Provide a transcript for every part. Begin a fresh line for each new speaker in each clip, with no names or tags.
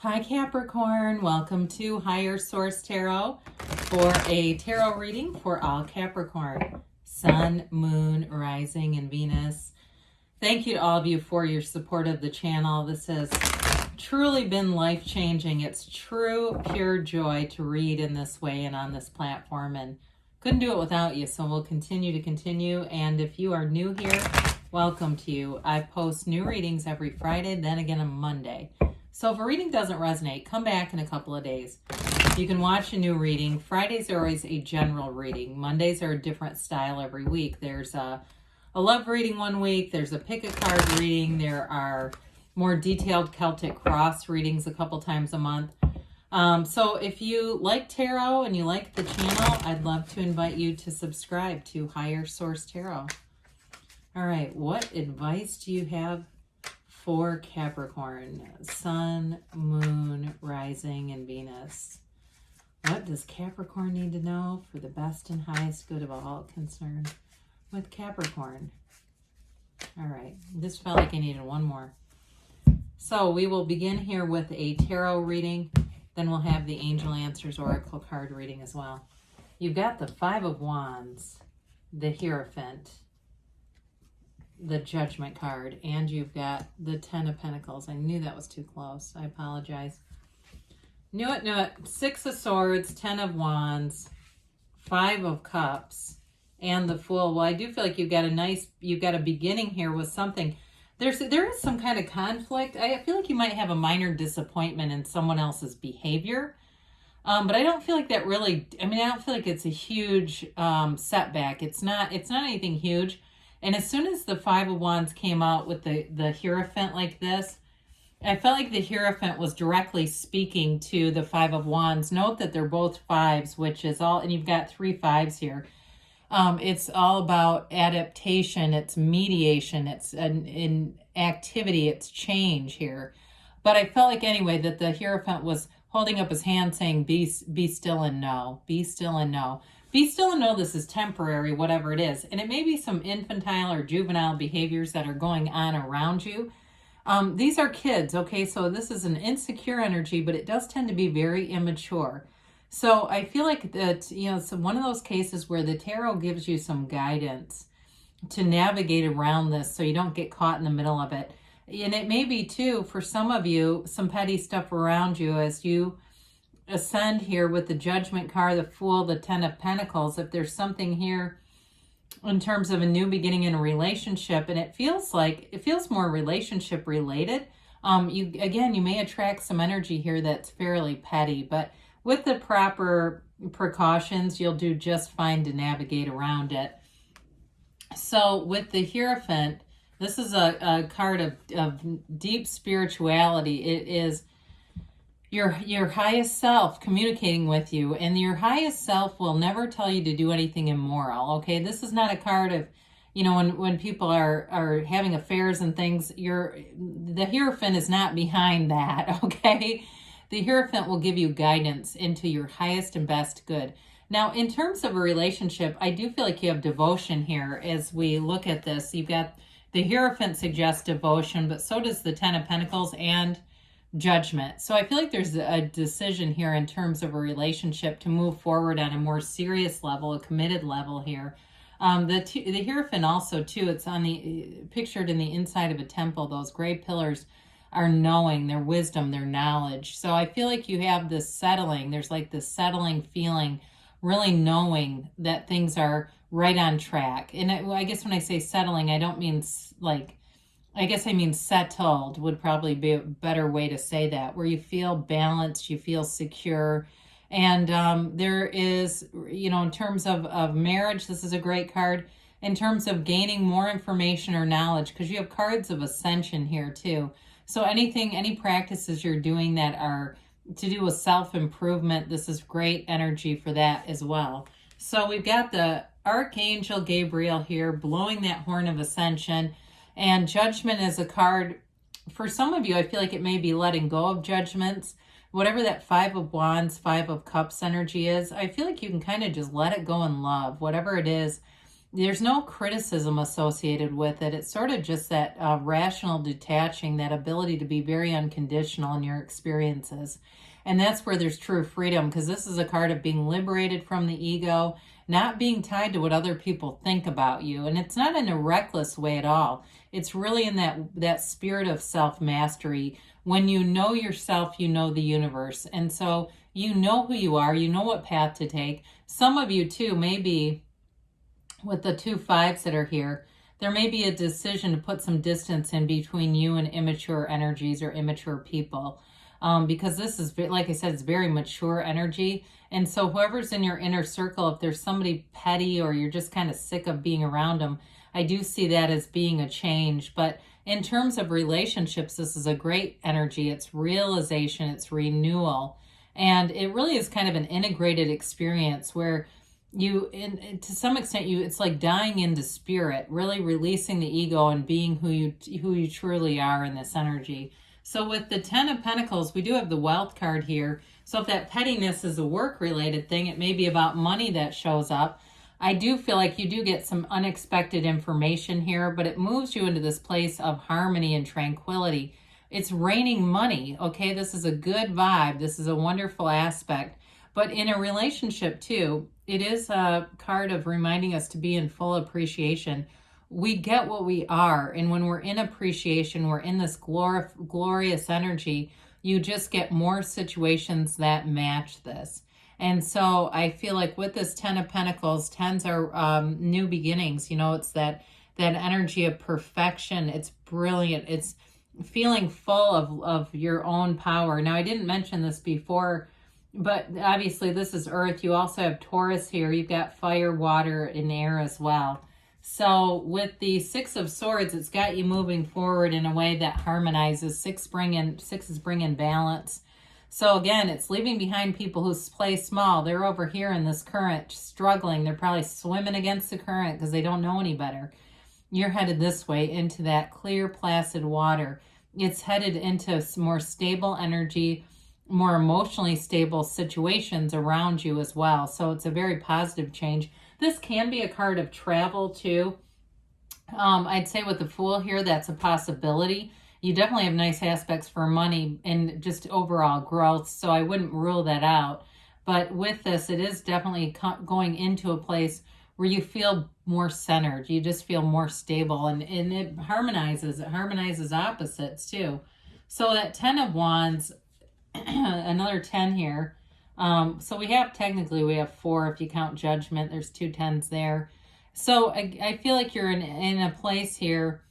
Hi Capricorn, welcome to Higher Source Tarot for a tarot reading for all Capricorn, Sun, Moon, Rising, and Venus. Thank you to all of you for your support of the channel. This has truly been life-changing. It's true, pure joy to read in this way and on this platform, and couldn't do it without you, so we'll continue. And if you are new here, welcome to you. I post new readings every Friday, then again on Monday. So if a reading doesn't resonate, come back in a couple of days. You can watch a new reading. Fridays are always a general reading. Mondays are a different style every week. There's a love reading one week. There's a pick a card reading. There are more detailed Celtic cross readings a couple times a month. So if you like tarot and you like the channel, I'd love to invite you to subscribe to Higher Source Tarot. All right, what advice do you have for Capricorn, Sun, Moon, Rising, and Venus? What does Capricorn need to know for the best and highest good of all concerned with Capricorn? All right, this felt like I needed one more. So we will begin here with a tarot reading. Then we'll have the Angel Answers Oracle card reading as well. You've got the Five of Wands, the Hierophant, the Judgment card, and you've got the Ten of Pentacles. I knew that was too close. I apologize. Knew it. Six of Swords, Ten of Wands, Five of Cups, and the Fool. Well, I do feel like you've got a beginning here with something. There is some kind of conflict. I feel like you might have a minor disappointment in someone else's behavior. But I don't feel like that really, I don't feel like it's a huge setback. It's not anything huge. And as soon as the Five of Wands came out with the Hierophant like this, I felt like the Hierophant was directly speaking to the Five of Wands. Note that they're both fives, which is all, and you've got three fives here. It's all about adaptation, it's mediation, it's in activity, it's change here. But I felt like anyway that the Hierophant was holding up his hand saying, be still and know. Be still and know. Be still and know this is temporary, whatever it is. And it may be some infantile or juvenile behaviors that are going on around you. These are kids, okay? So this is an insecure energy, but it does tend to be very immature. So I feel like that, it's one of those cases where the tarot gives you some guidance to navigate around this so you don't get caught in the middle of it. And it may be, too, for some of you, some petty stuff around you as you ascend here with the Judgment card, the Fool, the Ten of Pentacles. If there's something here in terms of a new beginning in a relationship, and it feels more relationship related. You may attract some energy here that's fairly petty, but with the proper precautions, you'll do just fine to navigate around it. So with the Hierophant, this is a card of deep spirituality. It is your highest self communicating with you, and your highest self will never tell you to do anything immoral, okay? This is not a card of, when people are having affairs and things, the Hierophant is not behind that, okay? The Hierophant will give you guidance into your highest and best good. Now, in terms of a relationship, I do feel like you have devotion here as we look at this. You've got the Hierophant suggests devotion, but so does the Ten of Pentacles and Judgment. So I feel like there's a decision here in terms of a relationship to move forward on a more serious level, a committed level here. The Hierophant also, too, it's pictured in the inside of a temple. Those gray pillars are knowing, their wisdom, their knowledge. So I feel like you have this settling. There's like this settling feeling, really knowing that things are right on track. And I guess when I say settling, I don't mean I mean settled would probably be a better way to say that, where you feel balanced, you feel secure. And there is, in terms of marriage, this is a great card. In terms of gaining more information or knowledge, because you have cards of ascension here too. So any practices you're doing that are to do with self-improvement, this is great energy for that as well. So we've got the Archangel Gabriel here blowing that horn of ascension. And Judgment is a card, for some of you, I feel like it may be letting go of judgments. Whatever that Five of Wands, Five of Cups energy is, I feel like you can kind of just let it go in love. Whatever it is, there's no criticism associated with it. It's sort of just that rational detaching, that ability to be very unconditional in your experiences. And that's where there's true freedom, because this is a card of being liberated from the ego, not being tied to what other people think about you. And it's not in a reckless way at all. It's really in that spirit of self-mastery. When you know yourself, you know the universe. And so you know who you are, you know what path to take. Some of you too, maybe with the 2 5s that are here, there may be a decision to put some distance in between you and immature energies or immature people. Because this is, like I said, it's very mature energy. And so whoever's in your inner circle, if there's somebody petty or you're just kind of sick of being around them, I do see that as being a change. But in terms of relationships, this is a great energy. It's realization, it's renewal. And it really is kind of an integrated experience where you, to some extent, it's like dying into spirit, really releasing the ego and being who you truly are in this energy. So with the 10 of Pentacles, we do have the wealth card here. So if that pettiness is a work-related thing, it may be about money that shows up. I do feel like you do get some unexpected information here, but it moves you into this place of harmony and tranquility. It's raining money, okay? This is a good vibe. This is a wonderful aspect. But in a relationship too, it is a card of reminding us to be in full appreciation. We get what we are, and when we're in appreciation, we're in this glorious energy, you just get more situations that match this. And so I feel like with this 10 of Pentacles, 10s are new beginnings. You know, it's that energy of perfection. It's brilliant. It's feeling full of your own power. Now, I didn't mention this before, but obviously this is Earth. You also have Taurus here. You've got fire, water, and air as well. So with the 6 of Swords, it's got you moving forward in a way that harmonizes. Sixes bring in balance. So again, it's leaving behind people who play small. They're over here in this current struggling. They're probably swimming against the current because they don't know any better. You're headed this way into that clear, placid water. It's headed into more stable energy, more emotionally stable situations around you as well. So it's a very positive change. This can be a card of travel too. I'd say with the Fool here, that's a possibility. You definitely have nice aspects for money and just overall growth, so I wouldn't rule that out. But with this, it is definitely going into a place where you feel more centered. You just feel more stable, and it harmonizes. It harmonizes opposites too. So that 10 of Wands, another 10 here. So we have 4 if you count Judgment. There's 2 10s there. So I feel like you're in a place here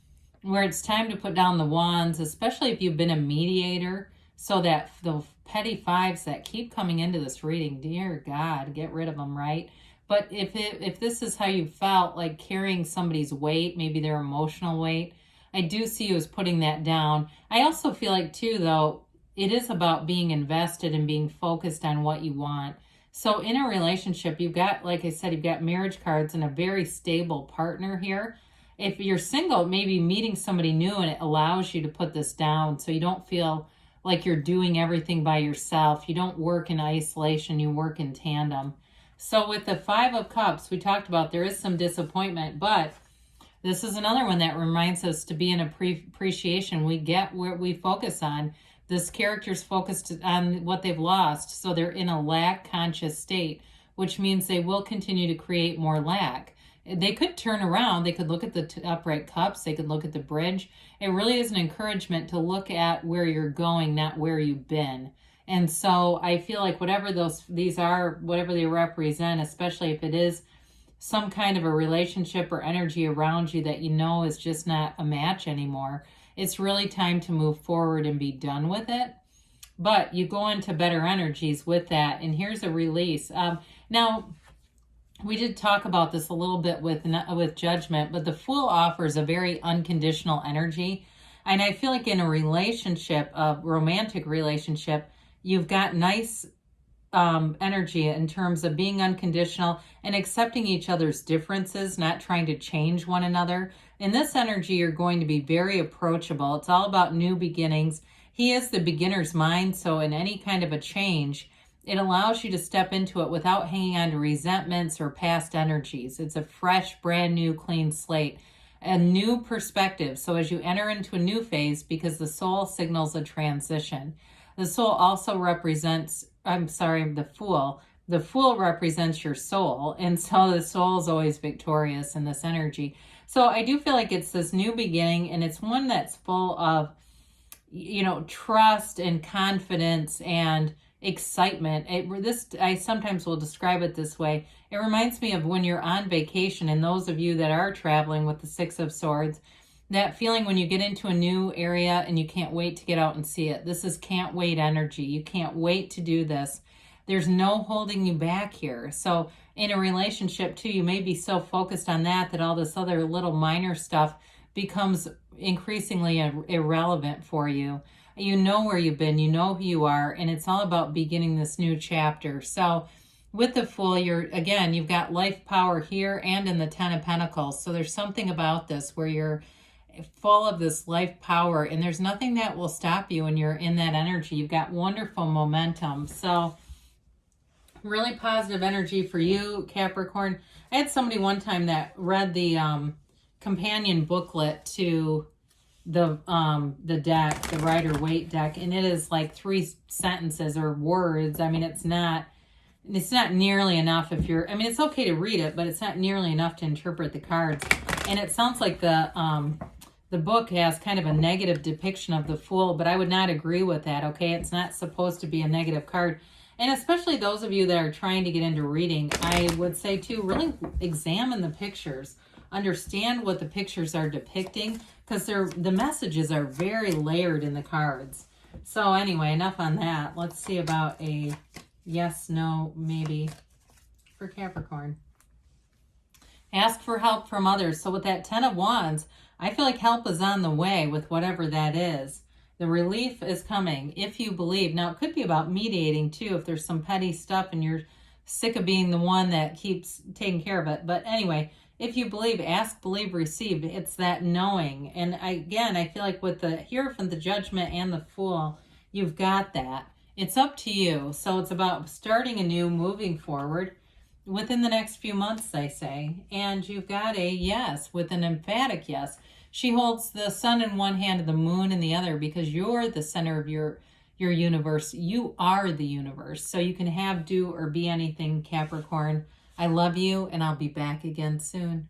where it's time to put down the wands, especially if you've been a mediator. So that the petty 5s that keep coming into this reading, dear God, get rid of them, right? But if this is how you felt, like carrying somebody's weight, maybe their emotional weight, I do see you as putting that down. I also feel like too, though, it is about being invested and being focused on what you want. So in a relationship, you've got, like I said, you've got marriage cards and a very stable partner here. If you're single, maybe meeting somebody new and it allows you to put this down so you don't feel like you're doing everything by yourself. You don't work in isolation, you work in tandem. So with the 5 of Cups, we talked about there is some disappointment, but this is another one that reminds us to be in appreciation. We get where we focus on. This character's focused on what they've lost, so they're in a lack conscious state, which means they will continue to create more lack. They could turn around. They could look at the upright cups. They could look at the bridge. It really is an encouragement to look at where you're going, not where you've been. And so I feel like whatever these are, whatever they represent, especially if it is some kind of a relationship or energy around you that you know is just not a match anymore, it's really time to move forward and be done with it. But you go into better energies with that. And here's a release. Now, we did talk about this a little bit with Judgment, but the Fool offers a very unconditional energy. And I feel like in a relationship, a romantic relationship, you've got nice energy in terms of being unconditional and accepting each other's differences, not trying to change one another. In this energy, you're going to be very approachable. It's all about new beginnings. He is the beginner's mind, so in any kind of a change, It allows you to step into it without hanging on to resentments or past energies. It's a fresh, brand new, clean slate, a new perspective. So as you enter into a new phase, because the soul signals a transition, the soul also represents, the fool. The fool represents your soul. And so the soul is always victorious in this energy. So I do feel like it's this new beginning, and it's one that's full of, trust and confidence and excitement. I sometimes will describe it this way. It reminds me of when you're on vacation, and those of you that are traveling with the Six of Swords, that feeling when you get into a new area and you can't wait to get out and see it. This is can't wait energy. You can't wait to do this. There's no holding you back here. So in a relationship too, you may be so focused on that all this other little minor stuff becomes increasingly irrelevant for you. You know where you've been, you know who you are, and it's all about beginning this new chapter. So with the Fool, you've got life power here and in the Ten of Pentacles. So there's something about this where you're full of this life power, and there's nothing that will stop you when you're in that energy. You've got wonderful momentum. So really positive energy for you, Capricorn. I had somebody one time that read the companion booklet to the deck, the Rider-Waite deck, and it is like 3 sentences or words. I mean, it's not nearly enough it's okay to read it, but it's not nearly enough to interpret the cards. And it sounds like the book has kind of a negative depiction of the Fool, but I would not agree with that, okay? It's not supposed to be a negative card. And especially those of you that are trying to get into reading, I would say too, really examine the pictures. Understand what the pictures are depicting, because the messages are very layered in the cards. So anyway, enough on that. Let's see about a yes, no, maybe for Capricorn. Ask for help from others. So with that Ten of Wands, I feel like help is on the way with whatever that is. The relief is coming if you believe. Now, it could be about mediating too, if there's some petty stuff and you're sick of being the one that keeps taking care of it. But anyway, if you believe, ask, believe, receive. It's that knowing. And I feel like with the Hierophant, the Judgment, and the Fool, you've got that. It's up to you. So it's about starting anew, moving forward within the next few months, I say. And you've got a yes with an emphatic yes. She holds the sun in one hand and the moon in the other, because you're the center of your universe. You are the universe. So you can have, do, or be anything, Capricorn. I love you, and I'll be back again soon.